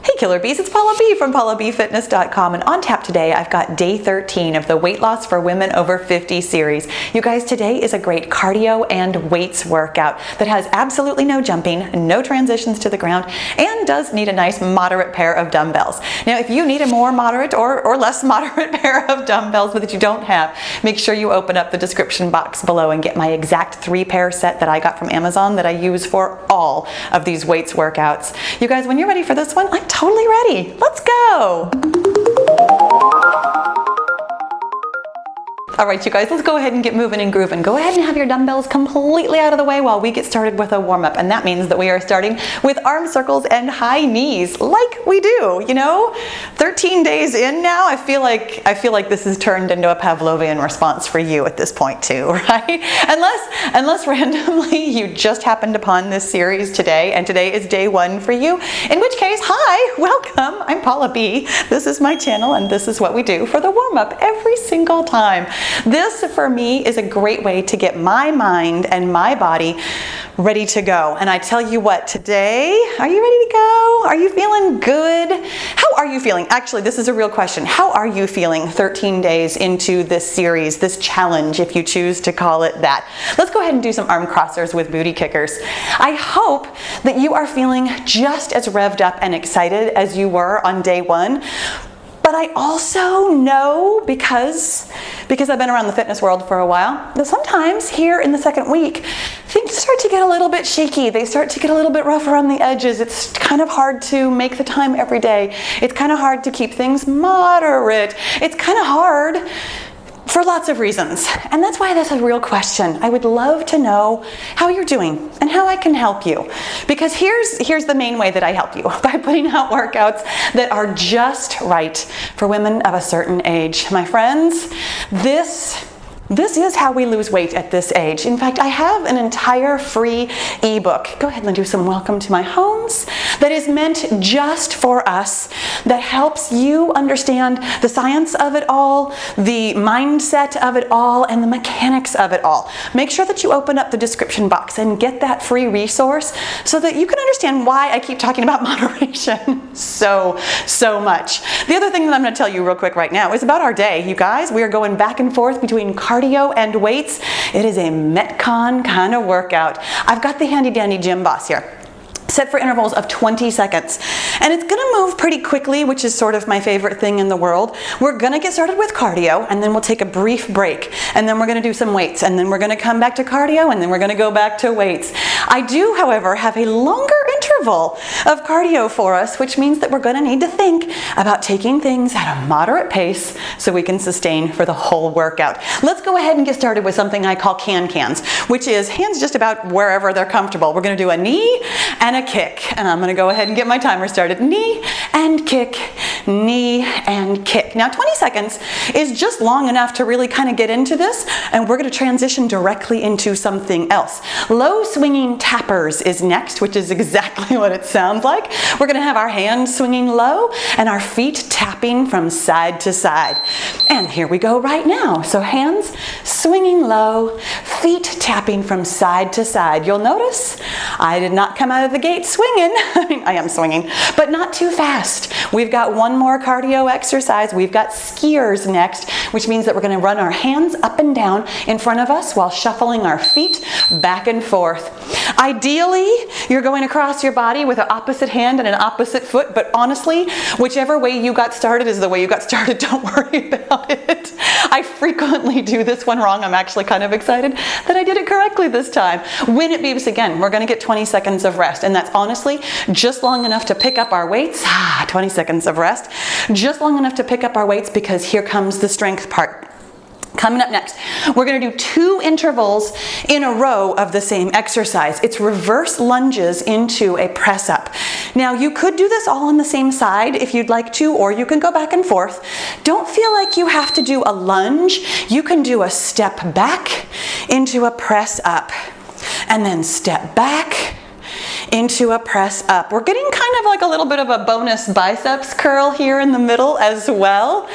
Hey Killer Bees, it's Paula B from PaulaBFitness.com, and on tap today I've got day 13 of the Weight Loss for Women Over 50 series. You guys, today is a great cardio and weights workout that has absolutely no jumping, no transitions to the ground, and does need a nice moderate pair of dumbbells. Now if you need a more moderate or less moderate pair of dumbbells but that you don't have, make sure you open up the description box below and get my exact 3-pair set that I got from Amazon that I use for all of these weights workouts. You guys, when you're ready for this one, I'm totally ready. Let's go. All right, you guys, let's go ahead and get moving and grooving. Go ahead and have your dumbbells completely out of the way while we get started with a warm-up. And that means that we are starting with arm circles and high knees, like we do, you know? 13 days in now, I feel like this has turned into a Pavlovian response for you at this point too, right? Unless randomly you just happened upon this series today, and today is day 1 for you, in which case, hi, welcome. I'm Paula B. This is my channel, and this is what we do for the warm-up every single time. This, for me, is a great way to get my mind and my body ready to go. And I tell you what, today, are you ready to go? Are you feeling good? How are you feeling? Actually, this is a real question. How are you feeling 13 days into this series, this challenge, if you choose to call it that? Let's go ahead and do some arm crossers with booty kickers. I hope that you are feeling just as revved up and excited as you were on day 1. But I also know, because I've been around the fitness world for a while, that sometimes here in the second week, things start to get a little bit shaky. They start to get a little bit rough around the edges. It's kind of hard to make the time every day. It's kind of hard to keep things moderate. It's kind of hard for lots of reasons. And that's why that's a real question. I would love to know how you're doing and how I can help you. Because here's the main way that I help you, by putting out workouts that are just right for women of a certain age. My friends, this is how we lose weight at this age. In fact, I have an entire free ebook. Go ahead and do some welcome to my homes. That is meant just for us, that helps you understand the science of it all, the mindset of it all, and the mechanics of it all. Make sure that you open up the description box and get that free resource so that you can understand why I keep talking about moderation so much. The other thing that I'm going to tell you real quick right now is about our day. You guys, we are going back and forth between cardio and weights. It is a Metcon kind of workout. I've got the handy dandy gym boss here, set for intervals of 20 seconds. And it's gonna move pretty quickly, which is sort of my favorite thing in the world. We're gonna get started with cardio, and then we'll take a brief break. And then we're gonna do some weights, and then we're gonna come back to cardio, and then we're gonna go back to weights. I do, however, have a longer interval of cardio for us, which means that we're gonna need to think about taking things at a moderate pace so we can sustain for the whole workout. Let's go ahead and get started with something I call can-cans, which is hands just about wherever they're comfortable. We're gonna do a knee and a kick. And I'm gonna go ahead and get my timer started. Knee and kick, knee and kick. Now 20 seconds is just long enough to really kind of get into this, and we're gonna transition directly into something else. Low swinging tappers is next, which is exactly what it sounds like. We're gonna have our hands swinging low and our feet tapping from side to side. And here we go right now. So hands swinging low, feet tapping from side to side. You'll notice I did not come out of the gate swinging. I mean, I am swinging, but not too fast. We've got one more cardio exercise. We've got skiers next, which means that we're going to run our hands up and down in front of us while shuffling our feet back and forth. Ideally, you're going across your body with an opposite hand and an opposite foot, but honestly, whichever way you got started is the way you got started. Don't worry about it. I frequently do this one wrong. I'm actually kind of excited that I did it correctly this time. When it beeps again, we're going to get 20 seconds of rest, and that's honestly just long enough to pick up our weights. 20 seconds of rest. Just long enough to pick up our weights, because here comes the strength part. Coming up next, we're going to do 2 intervals in a row of the same exercise. It's reverse lunges into a press up. Now, you could do this all on the same side if you'd like to, or you can go back and forth. Don't feel like you have to do a lunge. You can do a step back into a press up, and then step back into a press up. We're getting kind of like a little bit of a bonus biceps curl here in the middle as well.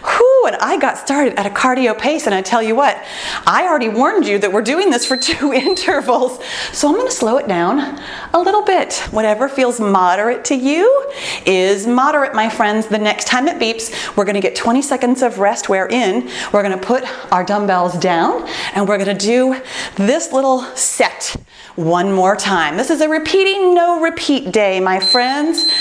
Whew. Woo, and I got started at a cardio pace, and I tell you what, I already warned you that we're doing this for 2 intervals, so I'm gonna slow it down a little bit. Whatever feels moderate to you is moderate, my friends. The next time it beeps, we're gonna get 20 seconds of rest wherein we're gonna put our dumbbells down and we're gonna do this little set one more time. This is a repeating, no repeat day, my friends.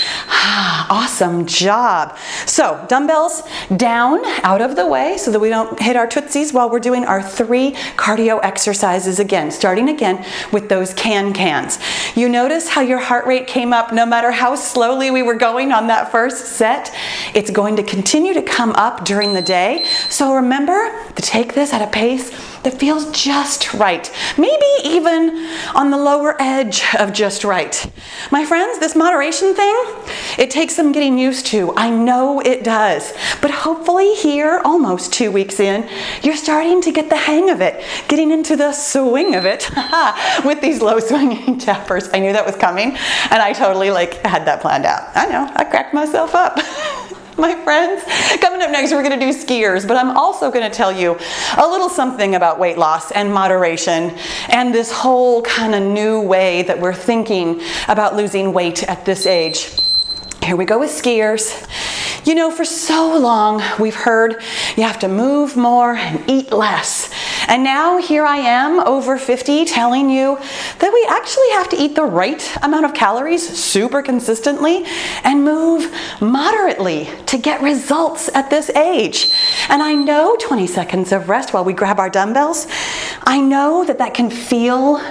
Awesome job. So dumbbells down, out of the way so that we don't hit our tootsies while we're doing our 3 cardio exercises again, starting again with those cans. You notice how your heart rate came up no matter how slowly we were going on that first set? It's going to continue to come up during the day. So remember to take this at a pace that feels just right. Maybe even on the lower edge of just right. My friends, this moderation thing, it takes some getting used to. I know it does. But hopefully here, almost 2 weeks in, you're starting to get the hang of it, getting into the swing of it with these low swinging tappers. I knew that was coming, and I totally had that planned out. I know, I cracked myself up. My friends, coming up next, we're going to do skiers, but I'm also going to tell you a little something about weight loss and moderation and this whole kind of new way that we're thinking about losing weight at this age. Here we go with skiers. You know, for so long we've heard you have to move more and eat less. And now here I am, over 50, telling you that we actually have to eat the right amount of calories super consistently and move moderately to get results at this age. And I know 20 seconds of rest while we grab our dumbbells, I know that that can feel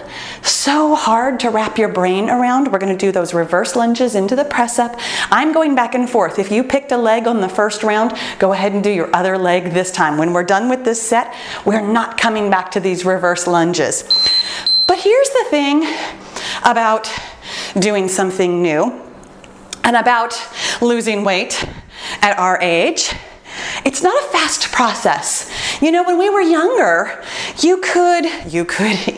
so hard to wrap your brain around. We're going to do those reverse lunges into the press up. I'm going back and forth. If you picked a leg on the first round, go ahead and do your other leg this time. When we're done with this set, we're not coming back to these reverse lunges. But here's the thing about doing something new and about losing weight at our age. It's not a fast process. You know, when we were younger, you could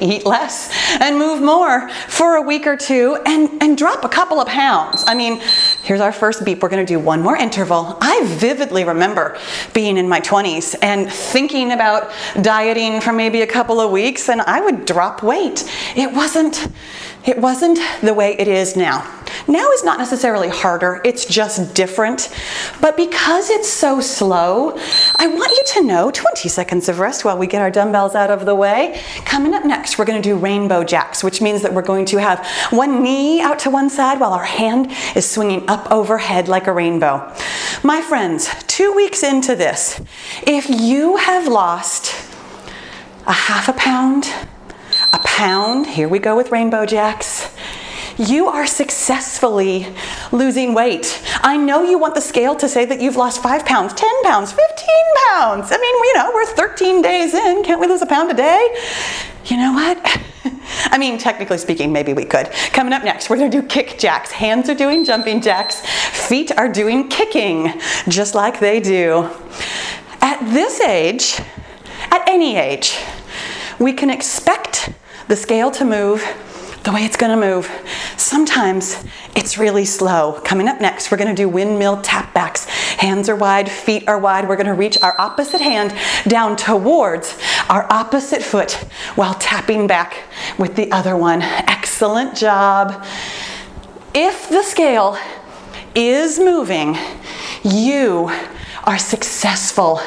eat less and move more for a week or two and drop a couple of pounds. I mean, here's our first beep. We're going to do one more interval. I vividly remember being in my 20s and thinking about dieting for maybe a couple of weeks, and I would drop weight. It wasn't the way it is now. Now is not necessarily harder, it's just different. But because it's so slow, I want you to know 20 seconds of rest while we get our dumbbells out of the way. Coming up next, we're going to do rainbow jacks, which means that we're going to have one knee out to one side while our hand is swinging up overhead like a rainbow. My friends, 2 weeks into this, if you have lost a half a pound, a pound, here we go with rainbow jacks, you are successfully losing weight. I know you want the scale to say that you've lost 5 pounds, 10 pounds, 15 pounds. I mean, you know, we're 13 days in. Can't we lose a pound a day? You know what? I mean, technically speaking, maybe we could. Coming up next, we're going to do kick jacks. Hands are doing jumping jacks. Feet are doing kicking, just like they do. At this age, at any age, we can expect the scale to move the way it's going to move. Sometimes it's really slow. Coming up next, we're going to do windmill tap backs. Hands are wide, feet are wide. We're going to reach our opposite hand down towards our opposite foot while tapping back with the other one. Excellent job. If the scale is moving, you are successful.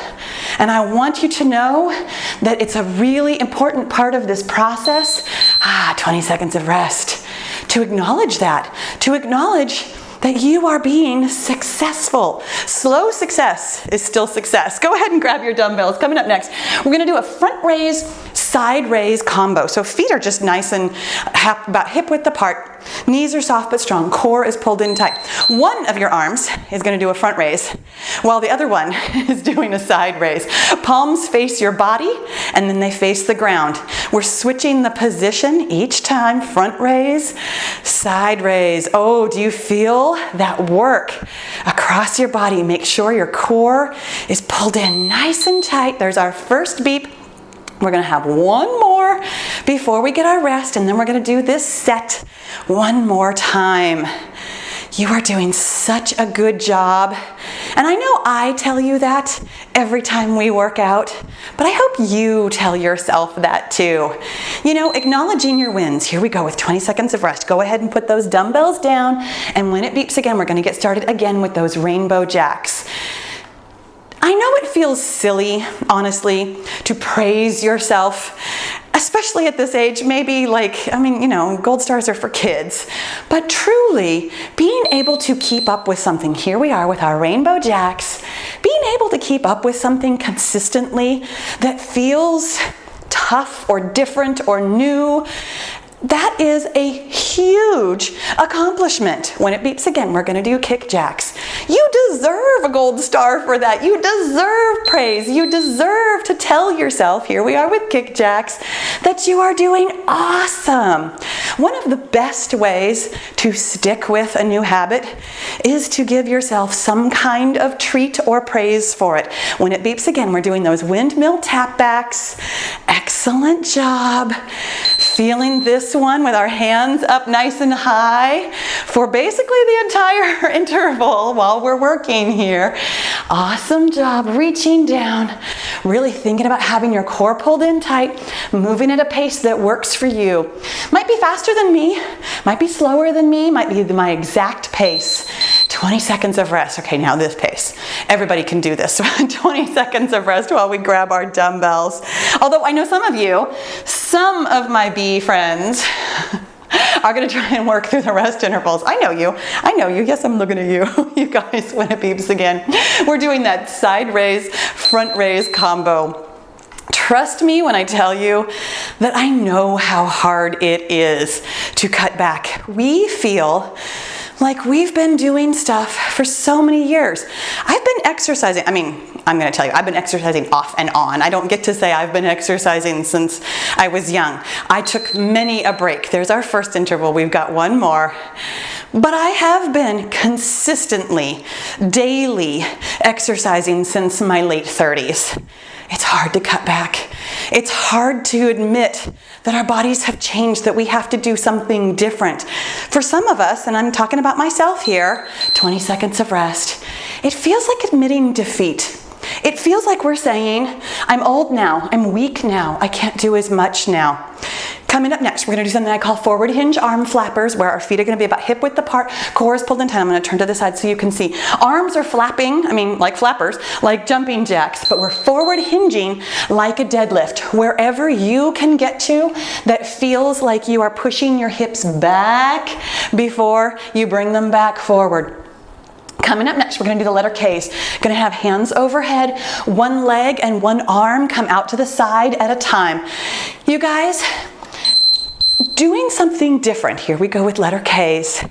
And I want you to know that it's a really important part of this process, 20 seconds of rest, to acknowledge that you are being successful. Slow success is still success. Go ahead and grab your dumbbells. Coming up next, we're going to do a front raise, side raise combo. So feet are just nice and about hip width apart. Knees are soft but strong. Core is pulled in tight. One of your arms is going to do a front raise, while the other one is doing a side raise. Palms face your body, and then they face the ground. We're switching the position each time. Front raise, side raise. Oh, do you feel that work across your body? Make sure your core is pulled in nice and tight. There's our first beep. We're going to have one more before we get our rest, and then we're going to do this set one more time. You are doing such a good job. And I know I tell you that every time we work out, but I hope you tell yourself that too. You know, acknowledging your wins. Here we go with 20 seconds of rest. Go ahead and put those dumbbells down. And when it beeps again, we're going to get started again with those rainbow jacks. I know it feels silly, honestly, to praise yourself, especially at this age. Maybe gold stars are for kids. But truly, being able to keep up with something, here we are with our rainbow jacks, being able to keep up with something consistently that feels tough or different or new, that is a huge accomplishment. When it beeps again, we're going to do kick jacks. You deserve a gold star for that. You deserve praise. You deserve to tell yourself, here we are with kick jacks, that you are doing awesome. One of the best ways to stick with a new habit is to give yourself some kind of treat or praise for it. When it beeps again, we're doing those windmill tap backs. Excellent job. Feeling this one with our hands up nice and high for basically the entire interval while we're working here. Awesome job. Reaching down, really thinking about having your core pulled in tight, moving at a pace that works for you. Might be faster than me, might be slower than me, might be my exact pace. 20 seconds of rest. Okay, now this pace. Everybody can do this. 20 seconds of rest while we grab our dumbbells. Although I know some of my bee friends are going to try and work through the rest intervals. I know you. Yes, I'm looking at you. You guys, when it beeps again. We're doing that side raise, front raise combo. Trust me when I tell you that I know how hard it is to cut back. We feel like we've been doing stuff for so many years. I've been exercising. I'm going to tell you, I've been exercising off and on. I don't get to say I've been exercising since I was young. I took many a break. There's our first interval. We've got one more. But I have been consistently, daily exercising since my late 30s. It's hard to cut back. It's hard to admit that our bodies have changed, that we have to do something different. For some of us, and I'm talking about myself here, 20 seconds of rest, it feels like admitting defeat. It feels like we're saying, I'm old now, I'm weak now, I can't do as much now. Coming up next, we're going to do something I call forward hinge arm flappers, where our feet are going to be about hip width apart, core is pulled in tight. I'm going to turn to the side so you can see. Arms are flapping, like flappers, like jumping jacks, but we're forward hinging like a deadlift. Wherever you can get to that feels like you are pushing your hips back before you bring them back forward. Coming up next, we're going to do the letter K's. Going to have hands overhead, one leg and one arm come out to the side at a time. You guys, doing something different, here we go with letter K's,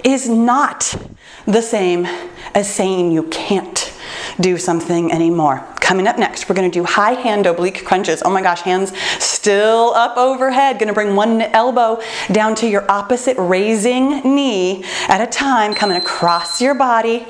is not the same as saying you can't do something anymore. Coming up next, we're going to do high hand oblique crunches. Oh my gosh, hands still up overhead. Going to bring one elbow down to your opposite raising knee at a time, coming across your body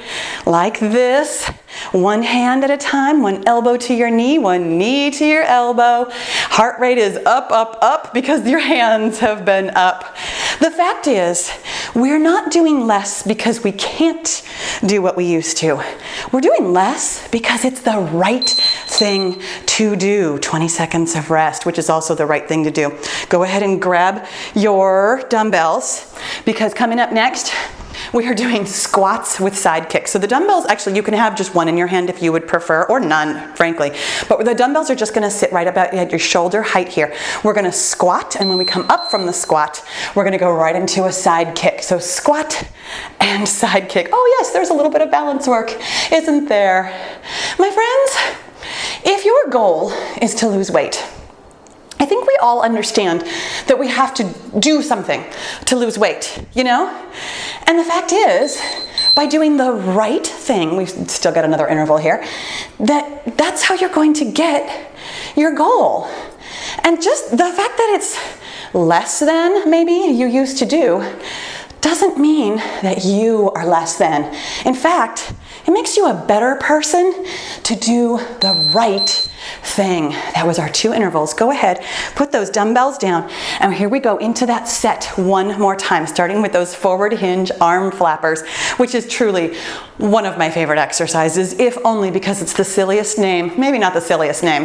like this. One hand at a time, one elbow to your knee, one knee to your elbow. Heart rate is up, up, up because your hands have been up. The fact is, we're not doing less because we can't do what we used to. We're doing less because it's the right thing to do. 20 seconds of rest, which is also the right thing to do. Go ahead and grab your dumbbells, because coming up next, we are doing squats with side kicks. So the dumbbells, actually, you can have just one in your hand if you would prefer, or none, frankly. But the dumbbells are just going to sit right about at your shoulder height here. We're going to squat, and when we come up from the squat, we're going to go right into a side kick. So squat and side kick. Oh yes, there's a little bit of balance work, isn't there? My friends, if your goal is to lose weight, I think we all understand that we have to do something to lose weight, you know? And the fact is, by doing the right thing, we've still got another interval here, that's how you're going to get your goal. And just the fact that it's less than maybe you used to do doesn't mean that you are less than. In fact, it makes you a better person to do the right thing. That was our 2 intervals. Go ahead, put those dumbbells down, and here we go into that set one more time, starting with those forward hinge arm flappers, which is truly one of my favorite exercises, if only because it's the silliest name, maybe not the silliest name,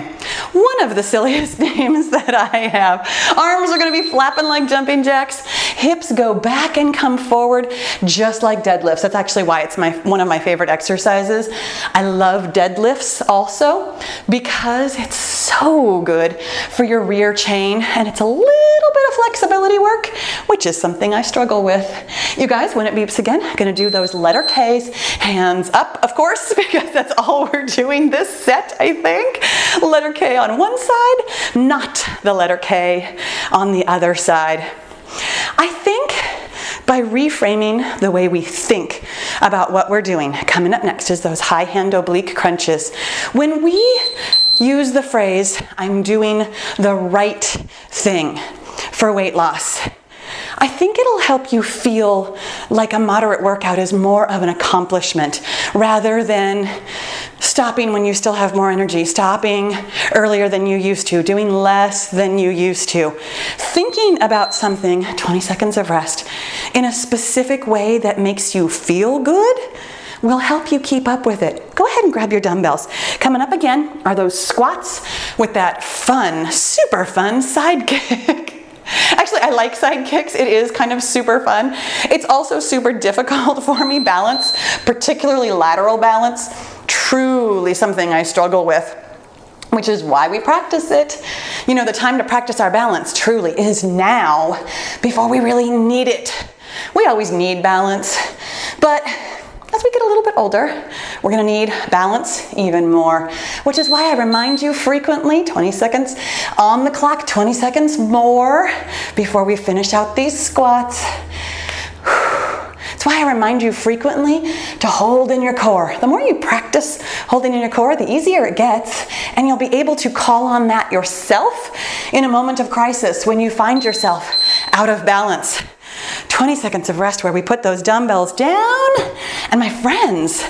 one of the silliest names that I have. Arms are going to be flapping like jumping jacks. Hips go back and come forward just like deadlifts. That's actually why it's one of my favorite exercises. I love deadlifts also because it's so good for your rear chain, and it's a little bit of flexibility work, which is something I struggle with. You guys, when it beeps again, I'm going to do those letter K's. Hands up, of course, because that's all we're doing this set, I think. Letter K on one side, not the letter K on the other side. I think by reframing the way we think about what we're doing, coming up next is those high hand oblique crunches. When we use the phrase, I'm doing the right thing for weight loss, I think it'll help you feel like a moderate workout is more of an accomplishment rather than stopping when you still have more energy, stopping earlier than you used to, doing less than you used to. Thinking about something, 20 seconds of rest, in a specific way that makes you feel good will help you keep up with it. Go ahead and grab your dumbbells. Coming up again are those squats with that fun, super fun side kick. Actually, I like side kicks. It is kind of super fun. It's also super difficult for me, balance, particularly lateral balance. Truly something I struggle with, which is why we practice it. You know, the time to practice our balance truly is now, before we really need it. We always need balance, but as we get a little bit older, we're going to need balance even more, which is why I remind you frequently, 20 seconds on the clock, 20 seconds more before we finish out these squats. That's why I remind you frequently to hold in your core. The more you practice holding in your core, the easier it gets, and you'll be able to call on that yourself in a moment of crisis when you find yourself out of balance. 20 seconds of rest where we put those dumbbells down. And my friends,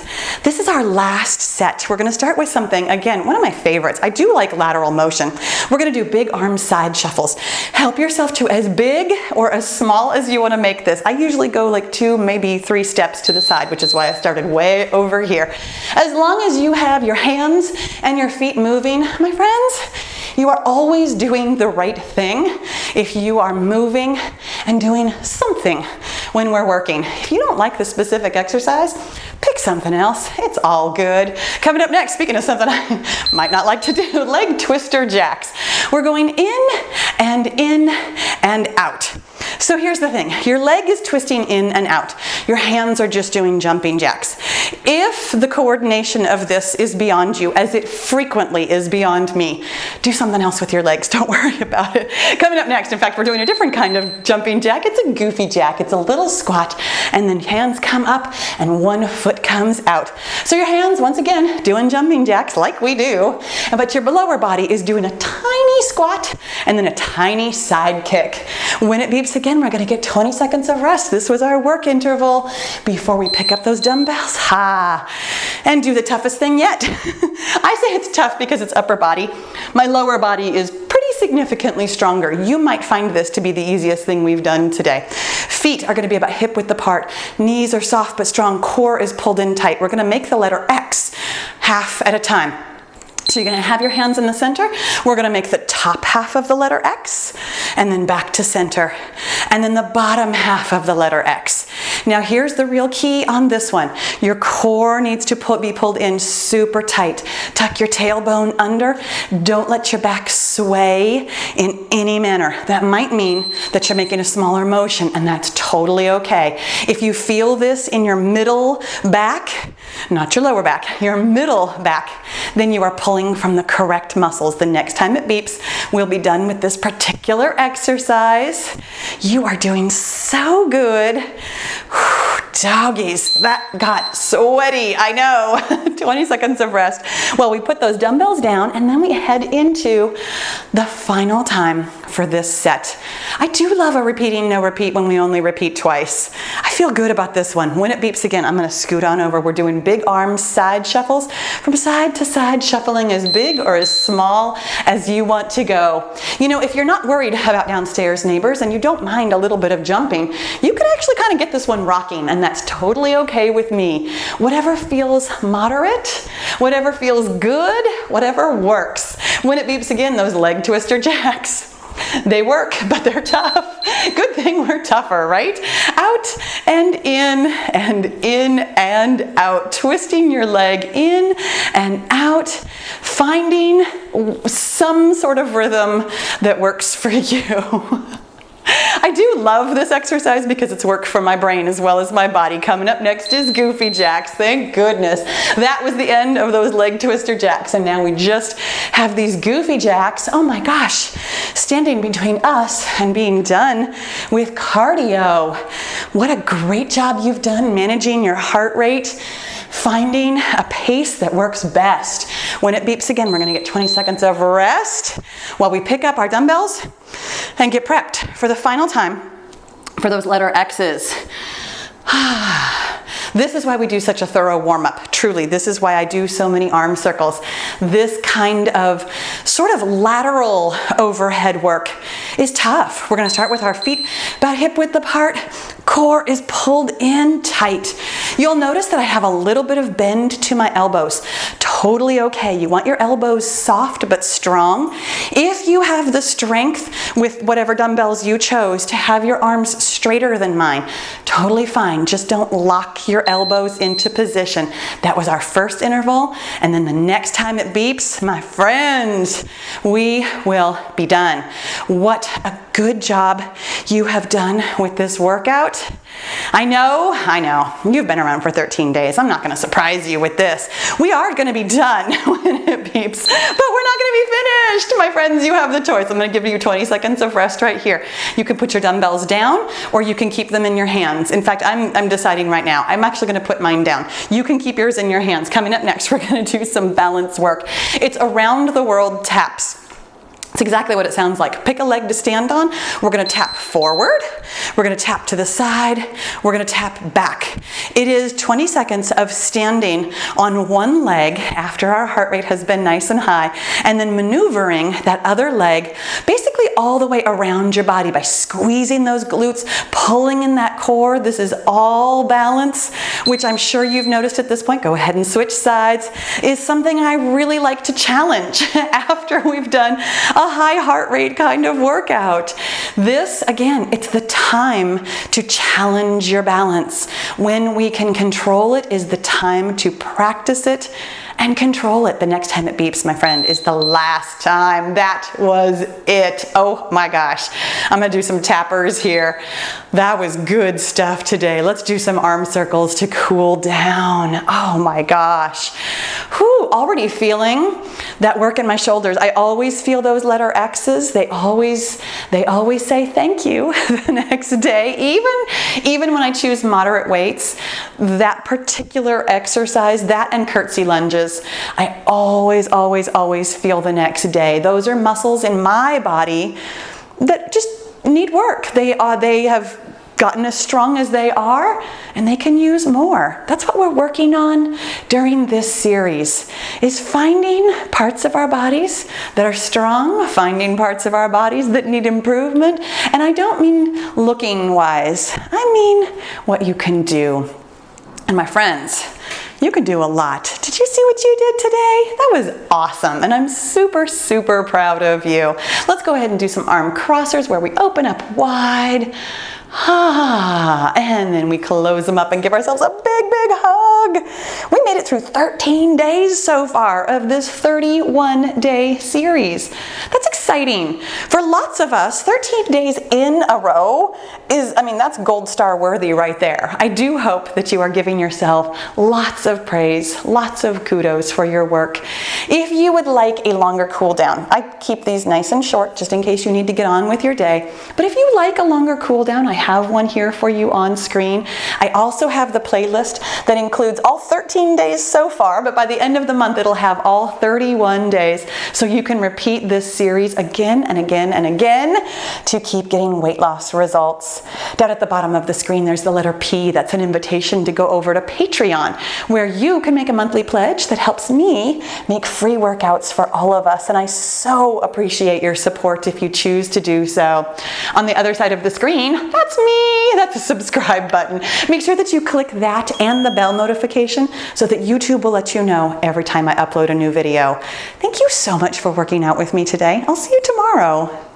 this is our last set. We're going to start with something, again, one of my favorites. I do like lateral motion. We're going to do big arm side shuffles. Help yourself to as big or as small as you want to make this. I usually go like 2, maybe 3 steps to the side, which is why I started way over here. As long as you have your hands and your feet moving, my friends, you are always doing the right thing if you are moving and doing something when we're working. If you don't like the specific exercise, pick something else. It's all good. Coming up next, speaking of something I might not like to do, leg twister jacks. We're going in and out. So here's the thing. Your leg is twisting in and out. Your hands are just doing jumping jacks. If the coordination of this is beyond you, as it frequently is beyond me, do something else with your legs. Don't worry about it. Coming up next, in fact, we're doing a different kind of jumping jack. It's a goofy jack. It's a little squat, and then hands come up and one foot comes out. So your hands, once again, doing jumping jacks like we do, but your lower body is doing a tiny squat and then a tiny side kick. When it beeps again, we're going to get 20 seconds of rest. This was our work interval before we pick up those dumbbells. And do the toughest thing yet. I say it's tough because it's upper body. My lower body is pretty significantly stronger. You might find this to be the easiest thing we've done today. Feet are going to be about hip width apart. Knees are soft but strong. Core is pulled in tight. We're going to make the letter X half at a time. So you're going to have your hands in the center. We're going to make the top half of the letter X and then back to center. And then the bottom half of the letter X. Now here's the real key on this one. Your core needs to be pulled in super tight. Tuck your tailbone under. Don't let your back sway in any manner. That might mean that you're making a smaller motion, and that's totally okay. If you feel this in your middle back, not your lower back, your middle back, then you are pulling from the correct muscles. The next time it beeps, we'll be done with this particular exercise. You are doing so good. Whew, doggies, that got sweaty, I know. 20 seconds of rest while we put those dumbbells down, and then we head into the final time for this set. I do love a repeating no repeat when we only repeat twice. I feel good about this one. When it beeps again, I'm gonna scoot on over. We're doing big arm side shuffles, from side to side, shuffling as big or as small as you want to go. You know, if you're not worried about downstairs neighbors and you don't mind a little bit of jumping, you can actually kind of get this one rocking, and that's totally okay with me. Whatever feels moderate, whatever feels good, whatever works. When it beeps again, those leg twister jacks, they work, but they're tough. Good thing we're tougher, right? Out and in and in and out. Twisting your leg in and out. Finding some sort of rhythm that works for you. I do love this exercise because it's work for my brain as well as my body. Coming up next is Goofy Jacks. Thank goodness. That was the end of those leg twister jacks, and now we just have these Goofy Jacks, oh my gosh, standing between us and being done with cardio. What a great job you've done managing your heart rate, finding a pace that works best. When it beeps again, we're gonna get 20 seconds of rest while we pick up our dumbbells and get prepped for the final time for those letter X's. This is why we do such a thorough warm-up. Truly, this is why I do so many arm circles. This kind of sort of lateral overhead work is tough. We're gonna start with our feet about hip width apart. Core is pulled in tight. You'll notice that I have a little bit of bend to my elbows. Totally okay. You want your elbows soft but strong. If you have the strength with whatever dumbbells you chose to have your arms straighter than mine, totally fine. Just don't lock your elbows into position. That was our first interval, and then the next time it beeps, my friends, we will be done. What a good job you have done with this workout. I know, you've been around for 13 days. I'm not gonna surprise you with this. We are gonna be done when it beeps, but we're not gonna be finished. My friends, you have the choice. I'm gonna give you 20 seconds of rest right here. You can put your dumbbells down, or you can keep them in your hands. In fact, I'm deciding right now. I'm actually gonna put mine down. You can keep yours in your hands. Coming up next, we're gonna do some balance work. It's around the world taps. It's exactly what it sounds like. Pick a leg to stand on. We're gonna tap forward. We're gonna tap to the side. We're gonna tap back. It is 20 seconds of standing on one leg after our heart rate has been nice and high, and then maneuvering that other leg basically all the way around your body by squeezing those glutes, pulling in that core. This is all balance, which I'm sure you've noticed at this point. Go ahead and switch sides. Is something I really like to challenge after we've done a high heart rate kind of workout. This, again, it's the time to challenge your balance. When we can control it is the time to practice it and control it. The next time it beeps, my friend, is the last time. That was it. Oh my gosh. I'm gonna do some tappers here. That was good stuff today. Let's do some arm circles to cool down. Oh my gosh. Whew, already feeling that work in my shoulders. I always feel those letter X's. They always say thank you the next day. Even when I choose moderate weights, that particular exercise, that and curtsy lunges, I always feel the next day. Those are muscles in my body that just need work. They have gotten as strong as they are, and they can use more. That's what we're working on during this series, is finding parts of our bodies that are strong, finding parts of our bodies that need improvement. And I don't mean looking wise, I mean what you can do. And my friends, you can do a lot. Did you see what you did today? That was awesome, and I'm super proud of you. Let's go ahead and do some arm crossers where we open up wide. And then we close them up and give ourselves a big hug. We made it through 13 days so far of this 31-day series. That's exciting. For lots of us, 13 days in a row is, I mean, that's gold star worthy right there. I do hope that you are giving yourself lots of praise, lots of kudos for your work. If you would like a longer cool down, I keep these nice and short just in case you need to get on with your day. But if you like a longer cool down, I have one here for you on screen. I also have the playlist that includes all 13 days so far, but by the end of the month, it'll have all 31 days. So you can repeat this series again and again and again to keep getting weight loss results. Down at the bottom of the screen, there's the letter P. That's an invitation to go over to Patreon, where you can make a monthly pledge that helps me make free workouts for all of us. And I so appreciate your support if you choose to do so. On the other side of the screen, that's me. That's the subscribe button. Make sure that you click that and the bell notification so that YouTube will let you know every time I upload a new video. Thank you so much for working out with me today. I'll see you tomorrow.